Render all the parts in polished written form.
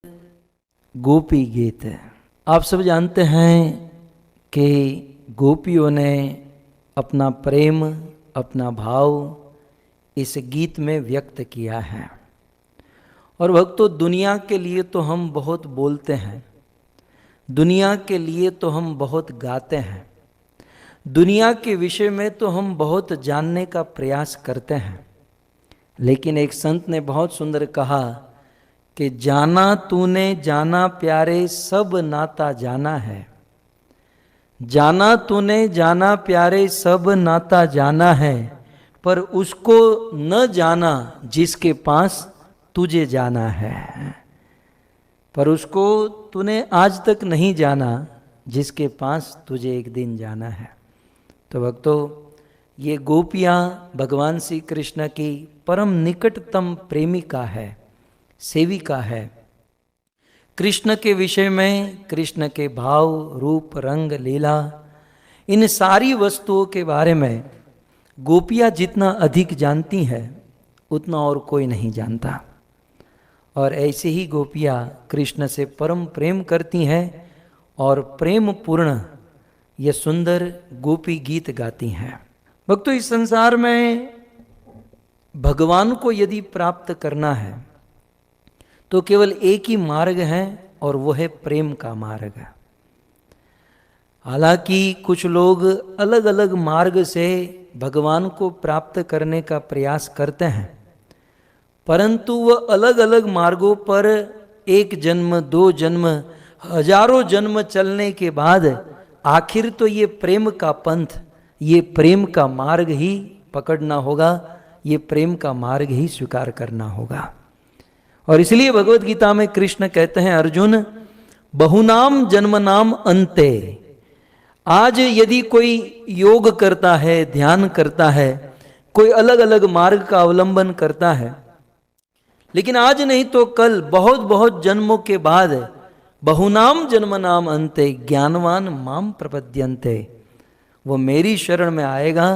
गोपी गीत। आप सब जानते हैं कि गोपियों ने अपना प्रेम, अपना भाव इस गीत में व्यक्त किया है। और भक्तों, दुनिया के लिए तो हम बहुत बोलते हैं, दुनिया के लिए तो हम बहुत गाते हैं, दुनिया के विषय में तो हम बहुत जानने का प्रयास करते हैं। लेकिन एक संत ने बहुत सुंदर कहा कि जाना तूने जाना प्यारे सब नाता जाना है। जाना तूने जाना प्यारे सब नाता जाना है, पर उसको न जाना जिसके पास तुझे जाना है। पर उसको तूने आज तक नहीं जाना जिसके पास तुझे एक दिन जाना है। तो भक्तों, ये गोपियाँ भगवान श्री कृष्ण की परम निकटतम प्रेमिका है, सेविका है। कृष्ण के विषय में, कृष्ण के भाव, रूप, रंग, लीला, इन सारी वस्तुओं के बारे में गोपियाँ जितना अधिक जानती हैं उतना और कोई नहीं जानता। और ऐसे ही गोपियाँ कृष्ण से परम प्रेम करती हैं और प्रेम पूर्ण ये सुंदर गोपी गीत गाती हैं। भक्तों, इस संसार में भगवान को यदि प्राप्त करना है तो केवल एक ही मार्ग है और वो है प्रेम का मार्ग। हालांकि कुछ लोग अलग अलग मार्ग से भगवान को प्राप्त करने का प्रयास करते हैं, परंतु वह अलग अलग मार्गों पर एक जन्म, दो जन्म, हजारों जन्म चलने के बाद आखिर तो ये प्रेम का पंथ, ये प्रेम का मार्ग ही पकड़ना होगा, ये प्रेम का मार्ग ही स्वीकार करना होगा। और इसलिए भगवत गीता में कृष्ण कहते हैं, अर्जुन बहुनाम जन्म नाम अंते। आज यदि कोई योग करता है, ध्यान करता है, कोई अलग अलग मार्ग का अवलंबन करता है, लेकिन आज नहीं तो कल बहुत बहुत जन्मों के बाद बहुनाम जन्म नाम अंते ज्ञानवान माम प्रपद्यन्ते, वो मेरी शरण में आएगा,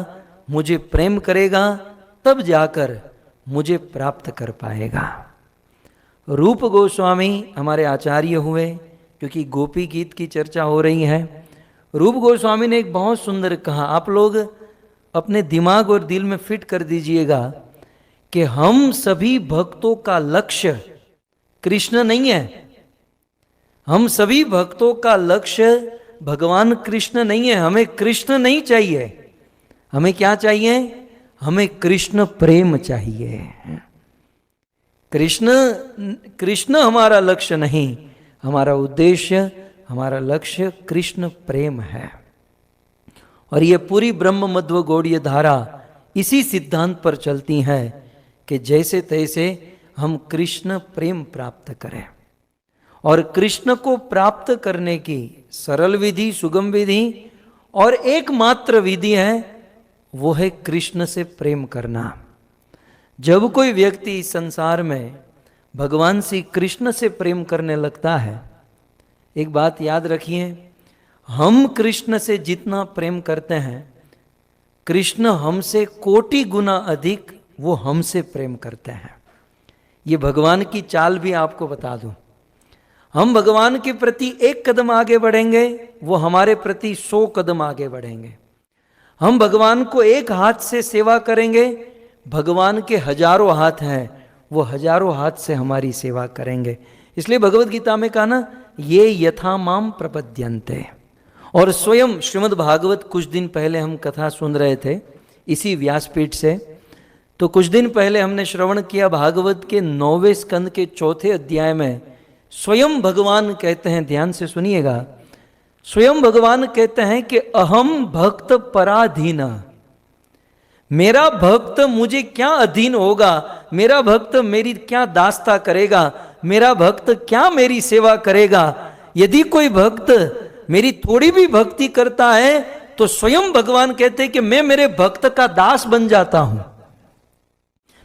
मुझे प्रेम करेगा, तब जाकर मुझे प्राप्त कर पाएगा। रूप गोस्वामी हमारे आचार्य हुए, क्योंकि गोपी गीत की चर्चा हो रही है। रूप गोस्वामी ने एक बहुत सुंदर कहा, आप लोग अपने दिमाग और दिल में फिट कर दीजिएगा कि हम सभी भक्तों का लक्ष्य कृष्ण नहीं है। हम सभी भक्तों का लक्ष्य भगवान कृष्ण नहीं है। हमें कृष्ण नहीं चाहिए, हमें क्या चाहिए? हमें कृष्ण प्रेम चाहिए। कृष्ण हमारा लक्ष्य नहीं, हमारा उद्देश्य, हमारा लक्ष्य कृष्ण प्रेम है। और ये पूरी ब्रह्म मध्व गौड़ीय धारा इसी सिद्धांत पर चलती है कि जैसे तैसे हम कृष्ण प्रेम प्राप्त करें। और कृष्ण को प्राप्त करने की सरल विधि, सुगम विधि और एकमात्र विधि है, वो है कृष्ण से प्रेम करना। जब कोई व्यक्ति इस संसार में भगवान श्री कृष्ण से प्रेम करने लगता है, एक बात याद रखिए, हम कृष्ण से जितना प्रेम करते हैं, कृष्ण हमसे कोटि गुना अधिक वो हमसे प्रेम करते हैं। ये भगवान की चाल भी आपको बता दूं। हम भगवान के प्रति एक कदम आगे बढ़ेंगे, वो हमारे प्रति 100 कदम आगे बढ़ेंगे। हम भगवान को एक हाथ से सेवा करेंगे, भगवान के हजारों हाथ हैं, वो हजारों हाथ से हमारी सेवा करेंगे। इसलिए भगवत गीता में कहा ना, ये यथा माम प्रपद्यन्ते। और स्वयं श्रीमद् भागवत, कुछ दिन पहले हम कथा सुन रहे थे इसी व्यासपीठ से, तो कुछ दिन पहले हमने श्रवण किया भागवत के 9वें स्कंद के 4थे अध्याय में स्वयं भगवान कहते हैं, ध्यान से सुनिएगा, स्वयं भगवान कहते हैं कि अहम भक्त पराधीन, मेरा भक्त मुझे क्या अधीन होगा, मेरा भक्त मेरी क्या दास्ता करेगा, मेरा भक्त क्या मेरी सेवा करेगा। यदि कोई भक्त मेरी थोड़ी भी भक्ति करता है तो स्वयं भगवान कहते हैं कि मैं मेरे भक्त का दास बन जाता हूं,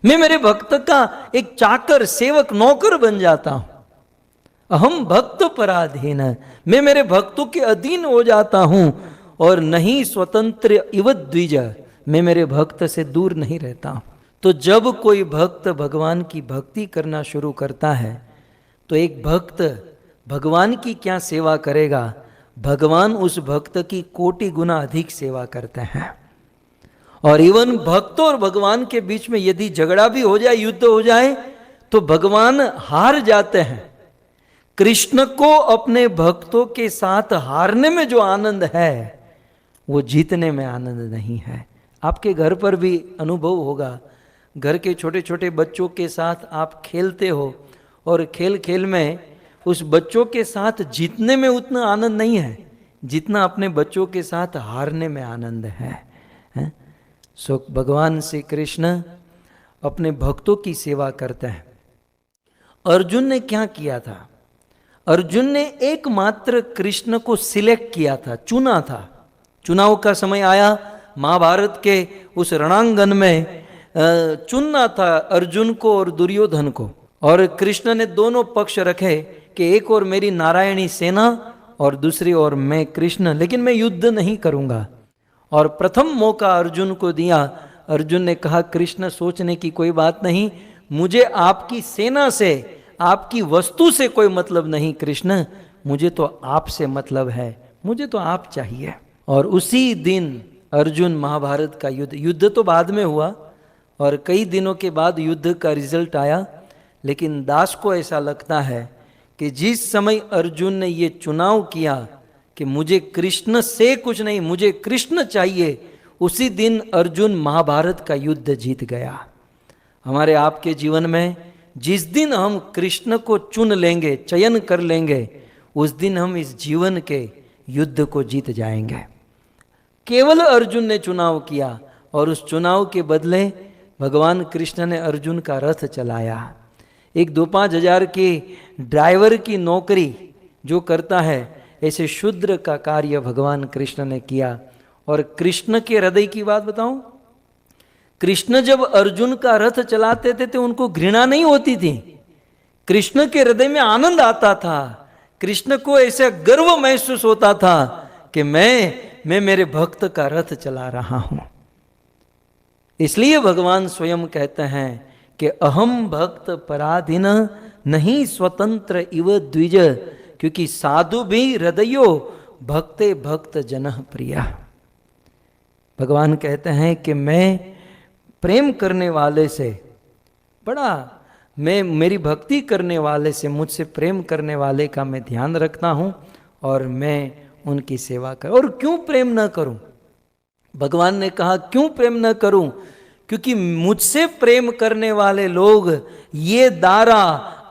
मैं मेरे भक्त का एक चाकर, सेवक, नौकर बन जाता हूं। अहम भक्त पराधीन, मैं मेरे भक्तों के अधीन हो जाता हूं और नहीं स्वतंत्र इव द्विज, मैं मेरे भक्त से दूर नहीं रहता हूं। तो जब कोई भक्त भगवान की भक्ति करना शुरू करता है, तो एक भक्त भगवान की क्या सेवा करेगा, भगवान उस भक्त की कोटि गुना अधिक सेवा करते हैं। और इवन भक्त और भगवान के बीच में यदि झगड़ा भी हो जाए, युद्ध हो जाए, तो भगवान हार जाते हैं। कृष्ण को अपने भक्तों के साथ हारने में जो आनंद है, वो जीतने में आनंद नहीं है। आपके घर पर भी अनुभव होगा, घर के छोटे छोटे बच्चों के साथ आप खेलते हो और खेल खेल में उस बच्चों के साथ जीतने में उतना आनंद नहीं है जितना अपने बच्चों के साथ हारने में आनंद है? सो भगवान श्री कृष्ण अपने भक्तों की सेवा करते हैं। अर्जुन ने क्या किया था? अर्जुन ने एकमात्र कृष्ण को सिलेक्ट किया था, चुना था। चुनाव का समय आया, महाभारत के उस रणांगन में चुनना था अर्जुन को और दुर्योधन को। और कृष्ण ने दोनों पक्ष रखे कि एक और मेरी नारायणी सेना और दूसरी ओर मैं कृष्ण, लेकिन मैं युद्ध नहीं करूंगा। और प्रथम मौका अर्जुन को दिया। अर्जुन ने कहा कृष्ण सोचने की कोई बात नहीं, मुझे आपकी सेना से, आपकी वस्तु से कोई मतलब नहीं कृष्ण, मुझे तो आपसे मतलब है, मुझे तो आप चाहिए। और उसी दिन अर्जुन महाभारत का युद्ध तो बाद में हुआ और कई दिनों के बाद युद्ध का रिजल्ट आया, लेकिन दास को ऐसा लगता है कि जिस समय अर्जुन ने ये चुनाव किया कि मुझे कृष्ण से कुछ नहीं, मुझे कृष्ण चाहिए, उसी दिन अर्जुन महाभारत का युद्ध जीत गया। हमारे आपके जीवन में जिस दिन हम कृष्ण को चुन लेंगे, चयन कर लेंगे, उस दिन हम इस जीवन के युद्ध को जीत जाएंगे। केवल अर्जुन ने चुनाव किया और उस चुनाव के बदले भगवान कृष्ण ने अर्जुन का रथ चलाया। एक 2-5 हजार के ड्राइवर की नौकरी जो करता है, ऐसे शूद्र का कार्य भगवान कृष्ण ने किया। और कृष्ण के हृदय की बात बताऊं, कृष्ण जब अर्जुन का रथ चलाते थे तो उनको घृणा नहीं होती थी, कृष्ण के हृदय में आनंद आता था। कृष्ण को ऐसा गर्व महसूस होता था कि मैं मेरे भक्त का रथ चला रहा हूं। इसलिए भगवान स्वयं कहते हैं कि अहम भक्त पराधीन नहीं स्वतंत्र इव द्विज, क्योंकि साधु भी हृदयो भक्ते भक्त जन प्रिया। भगवान कहते हैं कि मैं प्रेम करने वाले से बड़ा, मैं मेरी भक्ति करने वाले से, मुझसे प्रेम करने वाले का मैं ध्यान रखता हूं और मैं उनकी सेवा कर। और क्यों प्रेम न करूं? भगवान ने कहा क्यों प्रेम न करूं? क्योंकि मुझसे प्रेम करने वाले लोग ये दारा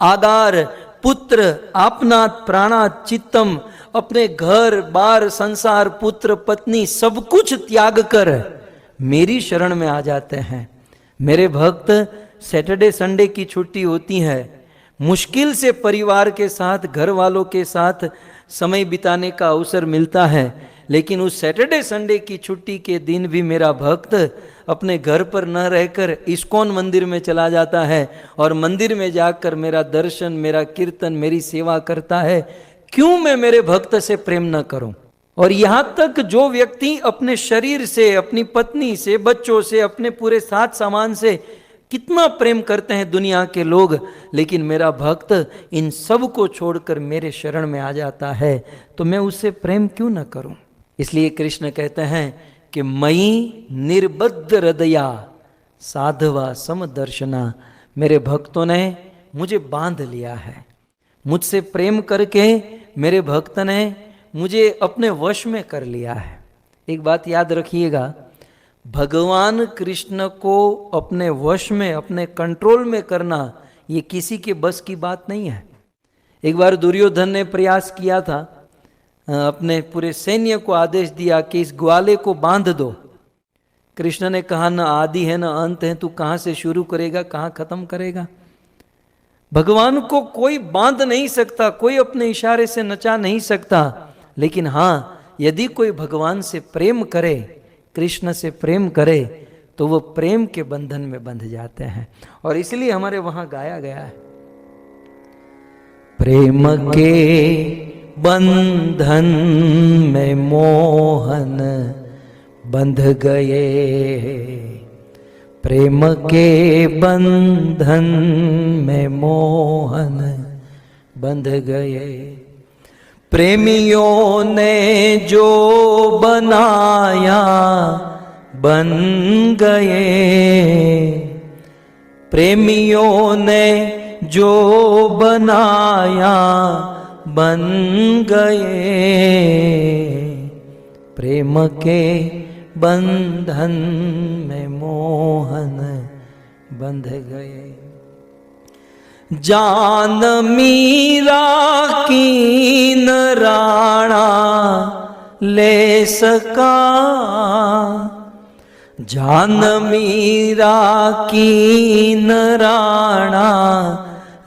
आगार पुत्र आपनात प्राणात चित्तम, अपने घर बार संसार पुत्र पत्नी सब कुछ त्याग कर मेरी शरण में आ जाते हैं। मेरे भक्त सैटरडे संडे की छुट्टी होती है, मुश्किल से परिवार के साथ, घर वालों के साथ समय बिताने का अवसर मिलता है, लेकिन उस सैटरडे संडे की छुट्टी के दिन भी मेरा भक्त अपने घर पर न रहकर इस्कॉन मंदिर में चला जाता है और मंदिर में जाकर मेरा दर्शन, मेरा कीर्तन, मेरी सेवा करता है। क्यों मैं मेरे भक्त से प्रेम न करूं? और यहां तक जो व्यक्ति अपने शरीर से, अपनी पत्नी से, बच्चों से, अपने पूरे साथ सामान से कितना प्रेम करते हैं दुनिया के लोग, लेकिन मेरा भक्त इन सब को छोड़कर मेरे शरण में आ जाता है, तो मैं उससे प्रेम क्यों न करूं? इसलिए कृष्ण कहते हैं कि मई निर्बद्ध हृदया साधवा समदर्शना, मेरे भक्तों ने मुझे बांध लिया है, मुझसे प्रेम करके मेरे भक्त ने मुझे अपने वश में कर लिया है। एक बात याद रखिएगा, भगवान कृष्ण को अपने वश में, अपने कंट्रोल में करना ये किसी के बस की बात नहीं है। एक बार दुर्योधन ने प्रयास किया था, अपने पूरे सैन्य को आदेश दिया कि इस ग्वाले को बांध दो। कृष्ण ने कहा न आदि है न अंत है, तू कहां से शुरू करेगा, कहां खत्म करेगा? भगवान को कोई बांध नहीं सकता, कोई अपने इशारे से नचा नहीं सकता, लेकिन हां यदि कोई भगवान से प्रेम करे, कृष्ण से प्रेम करे, तो वो प्रेम के बंधन में बंध जाते हैं। और इसलिए हमारे वहां गाया गया है, प्रेम के बंधन में मोहन बंध गए, प्रेम के बंधन में मोहन बंध गए। प्रेमियों ने जो बनाया बन गए, प्रेमियों ने जो बनाया बन गए, प्रेम के बंधन में मोहन बंध गए। जान मीरा की न राणा ले सका, जान मीरा की न राणा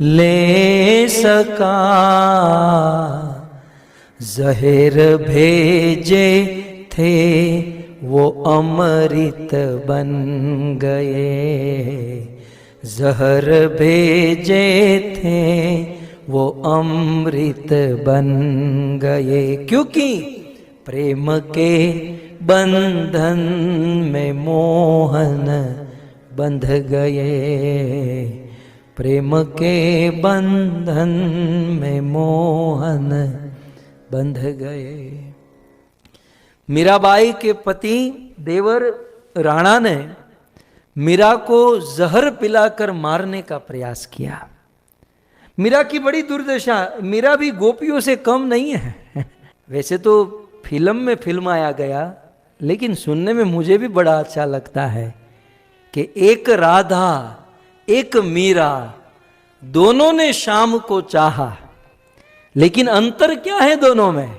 ले सका, जहर भेजे थे वो अमृत बन गए, जहर भेजे थे वो अमृत बन गए, क्योंकि प्रेम के बंधन में मोहन बंध गए, प्रेम के बंधन में मोहन बंध गए। मीराबाई के पति देवर राणा ने मीरा को जहर पिलाकर मारने का प्रयास किया। मीरा की बड़ी दुर्दशा, मीरा भी गोपियों से कम नहीं है। वैसे तो फिल्म में फिल्माया गया, लेकिन सुनने में मुझे भी बड़ा अच्छा लगता है कि एक राधा एक मीरा दोनों ने शाम को चाहा, लेकिन अंतर क्या है दोनों में?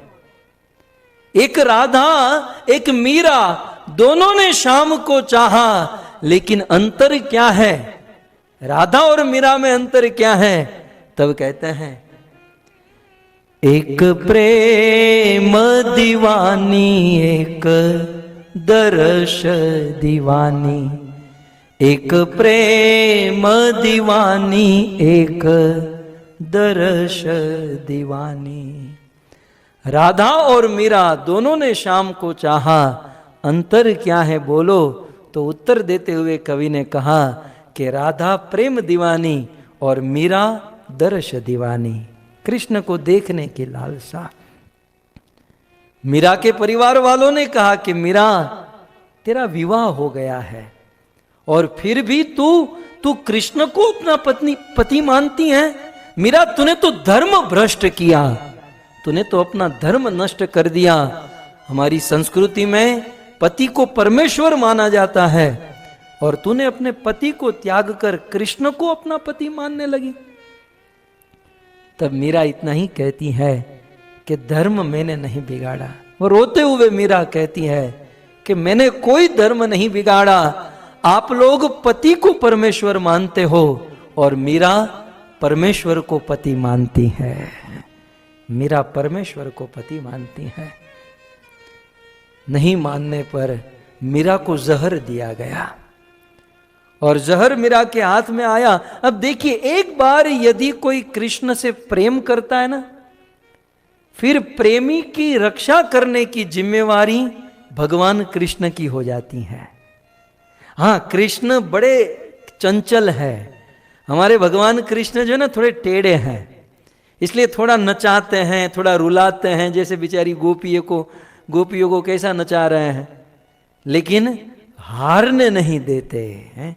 एक राधा एक मीरा दोनों ने शाम को चाहा, लेकिन अंतर क्या है? राधा और मीरा में अंतर क्या है? तब कहते हैं एक प्रेम दीवानी एक दर्श दीवानी, एक प्रेम दीवानी एक दर्श दीवानी। राधा और मीरा दोनों ने शाम को चाहा, अंतर क्या है बोलो? तो उत्तर देते हुए कवि ने कहा कि राधा प्रेम दीवानी और मीरा दर्श दीवानी, कृष्ण को देखने की लालसा। मीरा के परिवार वालों ने कहा कि मीरा तेरा विवाह हो गया है और फिर भी तू कृष्ण को अपना पति मानती है। मीरा तूने तो धर्म भ्रष्ट किया, तूने तो अपना धर्म नष्ट कर दिया। हमारी संस्कृति में पति को परमेश्वर माना जाता है और तूने अपने पति को त्याग कर कृष्ण को अपना पति मानने लगी। तब मीरा इतना ही कहती है कि धर्म मैंने नहीं बिगाड़ा। वो रोते हुए मीरा कहती है कि मैंने कोई धर्म नहीं बिगाड़ा, आप लोग पति को परमेश्वर मानते हो और मीरा परमेश्वर को पति मानती है। मीरा परमेश्वर को पति मानती है। नहीं मानने पर मीरा को जहर दिया गया और जहर मीरा के हाथ में आया। अब देखिए, एक बार यदि कोई कृष्ण से प्रेम करता है ना, फिर प्रेमी की रक्षा करने की जिम्मेवारी भगवान कृष्ण की हो जाती है। हाँ, कृष्ण बड़े चंचल है। हमारे भगवान कृष्ण जो है ना थोड़े टेढ़े हैं, इसलिए थोड़ा नचाते हैं, थोड़ा रुलाते हैं, जैसे बेचारी गोपियों को कैसा नचा रहे हैं, लेकिन हारने नहीं देते हैं।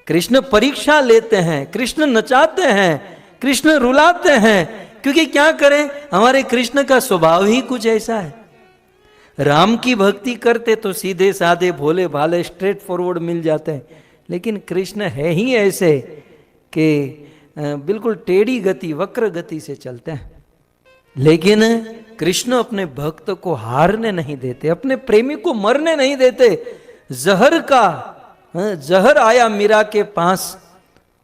कृष्ण परीक्षा लेते हैं, कृष्ण नचाते हैं, कृष्ण रुलाते हैं, क्योंकि क्या करें, हमारे कृष्ण का स्वभाव ही कुछ ऐसा है। राम की भक्ति करते तो सीधे साधे भोले भाले स्ट्रेट फॉरवर्ड मिल जाते हैं, लेकिन कृष्ण है ही ऐसे कि बिल्कुल टेढ़ी गति, वक्र गति से चलते हैं। लेकिन कृष्ण अपने भक्त को हारने नहीं देते, अपने प्रेमी को मरने नहीं देते। जहर आया मीरा के पास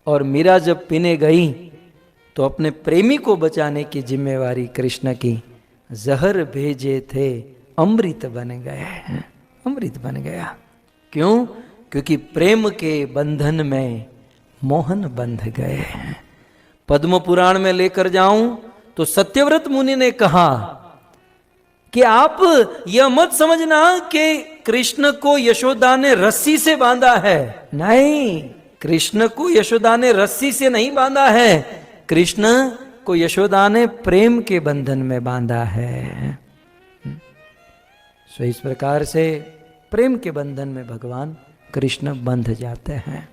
और मीरा जब पीने गई तो अपने प्रेमी को बचाने की जिम्मेवारी कृष्ण की। जहर भेजे थे अमृत बन गए, अमृत बन गया। क्यों? क्योंकि प्रेम के बंधन में मोहन बंध गए। पद्म पुराण में लेकर जाऊं तो सत्यव्रत मुनि ने कहा कि आप यह मत समझना कि कृष्ण को यशोदा ने रस्सी से बांधा है। नहीं, कृष्ण को यशोदा ने रस्सी से नहीं बांधा है। कृष्ण को यशोदा ने प्रेम के बंधन में बांधा है। सो इस प्रकार से प्रेम के बंधन में भगवान कृष्ण बंध जाते हैं।